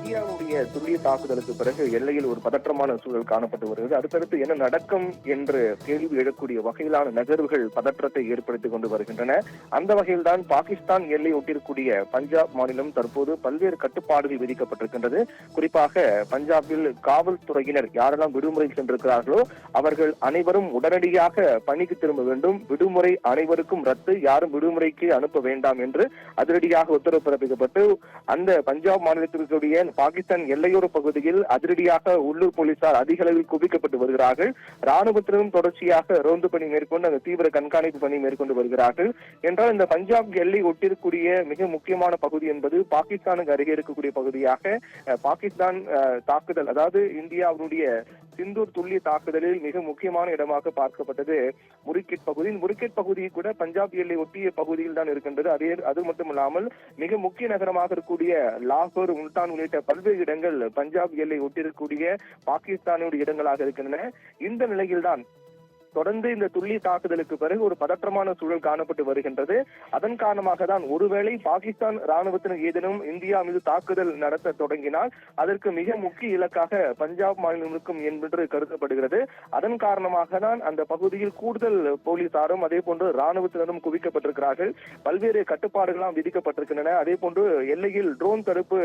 இந்தியாவுடைய துல்லிய தாக்குதலுக்கு பிறகு எல்லையில் ஒரு பதற்றமான சூழல் காணப்பட்டு வருகிறது. அடுத்தடுத்து என்ன நடக்கும் என்று கேள்வி எழக்கூடிய வகையிலான நகர்வுகள் பதற்றத்தை ஏற்படுத்திக் கொண்டு வருகின்றன. அந்த வகையில்தான் பாகிஸ்தான் எல்லை ஒட்டியிருக்கூடிய பஞ்சாப் மாநிலம் தற்போது பல்வேறு கட்டுப்பாடுகள் விதிக்கப்பட்டிருக்கின்றது. குறிப்பாக பஞ்சாபில் காவல்துறையினர் யாரெல்லாம் விடுமுறை சென்றிருக்கிறார்களோ அவர்கள் அனைவரும் உடனடியாக பணிக்கு திரும்ப வேண்டும். விடுமுறை அனைவருக்கும் ரத்து, யாரும் விடுமுறைக்கு அனுப்ப வேண்டாம் என்று அதிரடியாக உத்தரவு பிறப்பிக்கப்பட்டு அந்த பஞ்சாப் மாநிலத்திற்குரிய பாகிஸ்தான் எல்லையோர பகுதியில் அதிரடியாக உள்ளூர் போலீசார் அதிக அளவில் குவிக்கப்பட்டு வருகிறார்கள். ராணுவத்தினரும் தொடர்ச்சியாக ரோந்து பணி மேற்கொண்டு அந்த தீவிர கண்காணிப்பு பணி மேற்கொண்டு வருகிறார்கள். என்றால் இந்த பஞ்சாப் எல்லை ஒட்டிருக்கூடிய மிக முக்கியமான பகுதி என்பது பாகிஸ்தானுக்கு அருகே இருக்கக்கூடிய பகுதியாக பாகிஸ்தான் தாக்குதல், அதாவது இந்தியாவுடைய சிந்தூர் துல்லிய தாக்குதலில் மிக முக்கியமான இடமாக பார்க்கப்பட்டது முரிக்கெட் பகுதி. முரிக்கெட் பகுதி கூட பஞ்சாப் எல்லை ஒட்டிய பகுதியில் தான் இருக்கின்றது. அது மட்டுமல்லாமல் மிக முக்கிய நகரமாக இருக்கக்கூடிய லாகூர், முல்தான் உள்ளிட்ட பல்வேறு இடங்கள் பஞ்சாப் எல்லை ஒட்டியிருக்கக்கூடிய பாகிஸ்தானுடைய இடங்களாக இருக்கின்றன. இந்த நிலையில்தான் தொடர்ந்து இந்த துல்லிய தாக்குதலுக்கு பிறகு ஒரு பதற்றமான சூழல் காணப்பட்டு வருகின்றது. அதன் காரணமாக தான் ஒருவேளை பாகிஸ்தான் ராணுவத்தினர் ஏதேனும் இந்தியா மீது தாக்குதல் நடத்த தொடங்கினால் அதற்கு மிக முக்கிய இலக்காக பஞ்சாப் மாநிலம் இருக்கும் என்று கருதப்படுகிறது. அதன் காரணமாக தான் அந்த பகுதியில் கூடுதல் போலீசாரும் அதே போன்று ராணுவத்தினரும் குவிக்கப்பட்டிருக்கிறார்கள். பல்வேறு கட்டுப்பாடுகளாம் விதிக்கப்பட்டிருக்கின்றன. அதே போன்று எல்லையில் ட்ரோன் தடுப்பு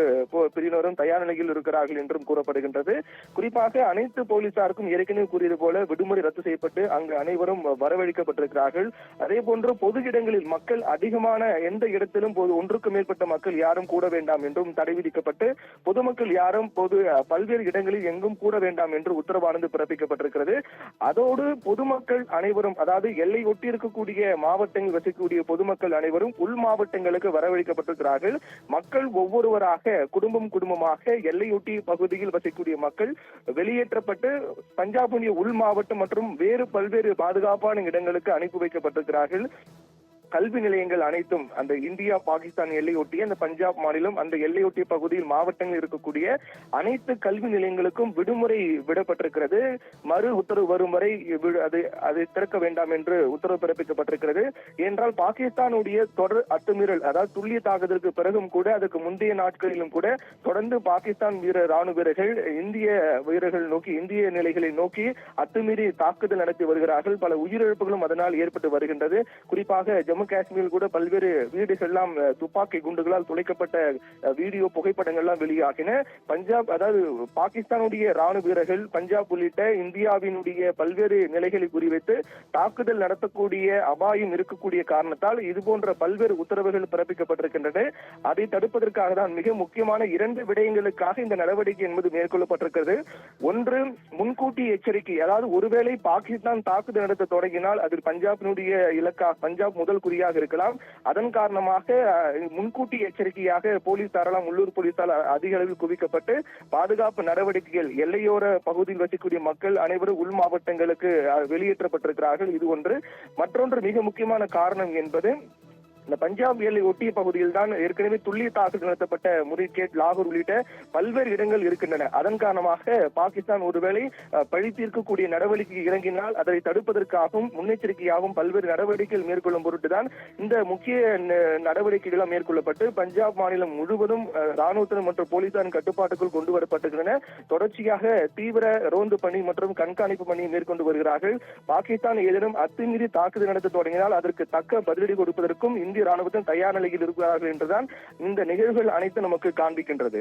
பிரிவினரும் தயார் நிலையில் இருக்கிறார்கள் என்றும் கூறப்படுகின்றது. குறிப்பாக அனைத்து போலீசாருக்கும் ஏற்கனவே கூறியது போல விடுமுறை ரத்து செய்யப்பட்டு அங்கு அனைவரும் வரவழைக்கப்பட்டிருக்கிறார்கள். அதே போன்று பொது இடங்களில் மக்கள் அதிகமான எந்த இடத்திலும் ஒன்றுக்கு மேற்பட்ட மக்கள் யாரும் கூட வேண்டாம் என்றும் தடை விதிக்கப்பட்டு பொதுமக்கள் யாரும் பல்வேறு இடங்களில் எங்கும் கூட வேண்டாம் என்று உத்தரவானது பிறப்பிக்கப்பட்டிருக்கிறது. அதோடு பொதுமக்கள் அனைவரும், அதாவது எல்லை ஒட்டி இருக்கக்கூடிய மாவட்டங்கள் வசிக்கக்கூடிய பொதுமக்கள் அனைவரும் உள் மாவட்டங்களுக்கு வரவழைக்கப்பட்டிருக்கிறார்கள். மக்கள் ஒவ்வொருவராக குடும்பமாக எல்லையொட்டி பகுதியில் வசிக்கக்கூடிய மக்கள் வெளியேற்றப்பட்டு பஞ்சாபுடைய உள் மாவட்டம் மற்றும் வேறு பல்வேறு பாதுகாப்பான இடங்களுக்கு அனுப்பி வைக்கப்பட்டிருக்கிறார்கள். கல்வி நிலையங்கள் அனைத்தும் அந்த இந்தியா பாகிஸ்தான் எல்லையொட்டிய அந்த பஞ்சாப் மாநிலம் அந்த எல்லையொட்டிய பகுதியில் மாவட்டங்கள் இருக்கக்கூடிய அனைத்து கல்வி நிலையங்களுக்கும் விடுமுறை விடப்பட்டிருக்கிறது. மறு உத்தரவு வரும் வரை அதை திறக்க வேண்டாம் என்று உத்தரவு பிறப்பிக்கப்பட்டிருக்கிறது. என்றால் பாகிஸ்தானுடைய தொடர் அத்துமீறல், அதாவது துல்லிய தாக்குதலுக்கு பிறகும் கூட அதற்கு முந்தைய நாட்களிலும் கூட தொடர்ந்து பாகிஸ்தான் ராணுவ வீரர்கள் இந்திய வீரர்கள் நோக்கி, இந்திய நிலைகளை நோக்கி அத்துமீறி தாக்குதல் நடத்தி வருகிறார்கள். பல உயிரிழப்புகளும் அதனால் ஏற்பட்டு வருகின்றது. குறிப்பாக ஜம்மு காஷ்மீரில் கூட பல்வேறு வீடுகள் எல்லாம் துப்பாக்கி குண்டுகளால் துளைக்கப்பட்ட வீடியோ புகைப்படங்கள்லாம் வெளியாகின. பஞ்சாப், அதாவது பாகிஸ்தானுடைய ராணுவ வீரர்கள் பஞ்சாப் உள்ளிட்ட இந்தியாவினுடைய பல்வேறு நிலைகளை குறிவைத்து தாக்குதல் நடத்தக்கூடிய அபாயம் இருக்கக்கூடிய காரணத்தால் இது போன்ற பல்வேறு உத்தரவுகள் பிறப்பிக்கப்பட்டிருக்கின்றன. அதை தடுப்பதற்காக தான் மிக முக்கியமான 2 விடயங்களுக்காக இந்த நடவடிக்கை என்பது மேற்கொள்ளப்பட்டிருக்கிறது. ஒன்று, முன்கூட்டி எச்சரிக்கை, அதாவது ஒருவேளை பாகிஸ்தான் தாக்குதல் நடத்த தொடங்கினால் அதில் பஞ்சாபினுடைய பஞ்சாப் முதல் குறியாக இருக்கலாம். அதன் காரணமாக முன்கூட்டி எச்சரிக்கையாக போலீசாரெல்லாம் உள்ளூர் போலீசார் அதிக அளவில் குவிக்கப்பட்டு பாதுகாப்பு நடவடிக்கைகள், எல்லையோர பகுதியில் வசிக்கக்கூடிய மக்கள் அனைவரும் உள் மாவட்டங்களுக்கு வெளியேற்றப்பட்டிருக்கிறார்கள். இது ஒன்று. மற்றொன்று மிக முக்கியமான காரணம் என்பது இந்த பஞ்சாப் எல்லை ஒட்டிய பகுதியில் தான் ஏற்கனவே துல்லிய தாக்குதல் நடத்தப்பட்ட முரிக்கெட், லாகூர் உள்ளிட்ட பல்வேறு இடங்கள் இருக்கின்றன. அதன் காரணமாக பாகிஸ்தான் ஒருவேளை பழி தீர்க்கக்கூடிய நடவடிக்கை இறங்கினால் அதை தடுப்பதற்காகவும் முன்னெச்சரிக்கையாகவும் பல்வேறு நடவடிக்கைகள் மேற்கொள்ளும் பொருட்டுதான் இந்த முக்கிய நடவடிக்கைகள் மேற்கொள்ளப்பட்டு பஞ்சாப் மாநிலம் முழுவதும் ராணுவத்தினர் மற்றும் போலீசாரின் கட்டுப்பாட்டுக்குள் கொண்டு வரப்பட்டிருக்கின்றன. தொடர்ச்சியாக தீவிர ரோந்து பணி மற்றும் கண்காணிப்பு பணியை மேற்கொண்டு வருகிறார்கள். பாகிஸ்தான் ஏதேனும் அத்துமீறி தாக்குதல் நடத்த தொடங்கினால் அதற்கு தக்க பதிலடி கொடுப்பதற்கும் இந்திய ராணுவத்தின் தயார் நிலையில் இருக்கிறார்கள் என்றுதான் இந்த நிகழ்வுகள் அனைத்தும் நமக்கு காண்பிக்கின்றது.